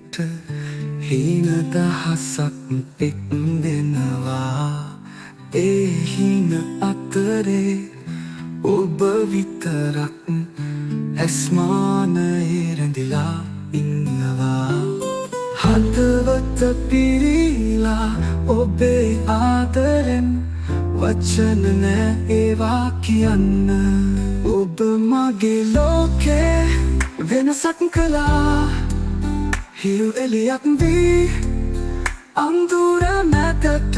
වෙත හීන දහසක් එක්දෙනවා ඒ හීන අතරේ ඔබ විතරක් ඇස්මානයේ රැඳිලා ඉන්නවා හදවත පිරීලා ඔබේ ආදරෙන් වචන නෑ ඒවා කියන්න ඔබ මගේ ලෝකේ වෙනසක් කළා හිරු එළියක් වී අඳුර මැදට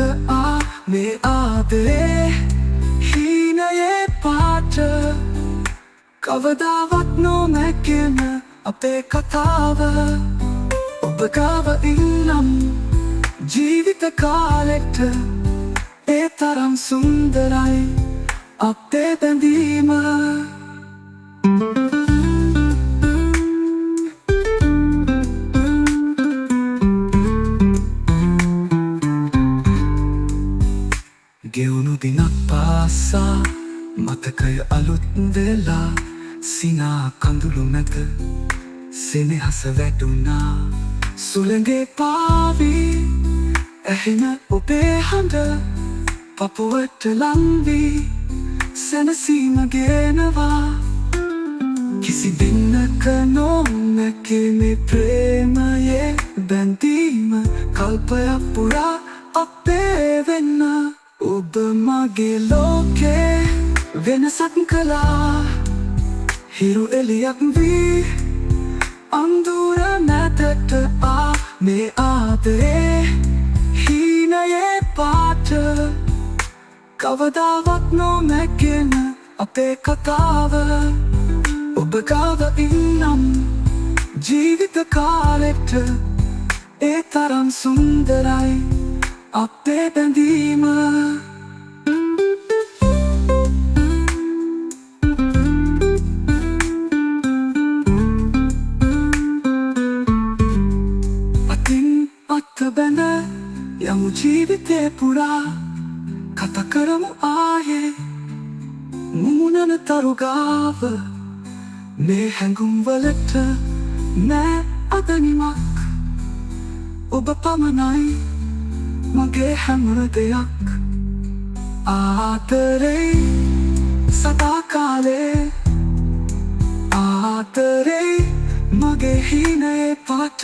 මේ ආදරේ හීනයේ පාට කවදාවත් නොමැකෙන අපේ කතාව ඔබ ගාව ඉන්නම් ජීවිත කාලෙට ඒ තරම් සුන්දරයි අපේ බැඳීම ගෙවුණු දිනක් පාසා මතකය අලුත් වෙලා සිනා කඳුළු මැද සෙනෙහස වැටුණා සුළඟේ පාවී ඇහෙන ඔබේ හඬ පපුවට ලංවී සැනසීම ගෙනවා කිසි දිනක නොමැකෙන ප්‍රේමයේ බැඳීම කල්පයක් පුරා අපේ වෙන්න ඔබ මගේ ලෝකේ වෙනසක් කළා හිරු එළියක් වී අඳුර මැදට මේ ආදරේ හීනයේ පාට කවදාවත් නොමැකෙන අපේ කතාව ඔබ ගාව ඉන්නම් ජීවිත කාලෙට ඒ තරම් සුන්දරයි අපේ බැඳීම අතින් අත බැඳ යමු ජීවිතේ පුරා කතා කරමු ආයේ මුමුණන තරුගාව මේ හැඟුම් වලට නෑ අදනිමක් ඔබ පමණයි මගේ හැම දෙයක් ආදරේ සදා කාලේ ආදරේ මගේ හීනයේ පාට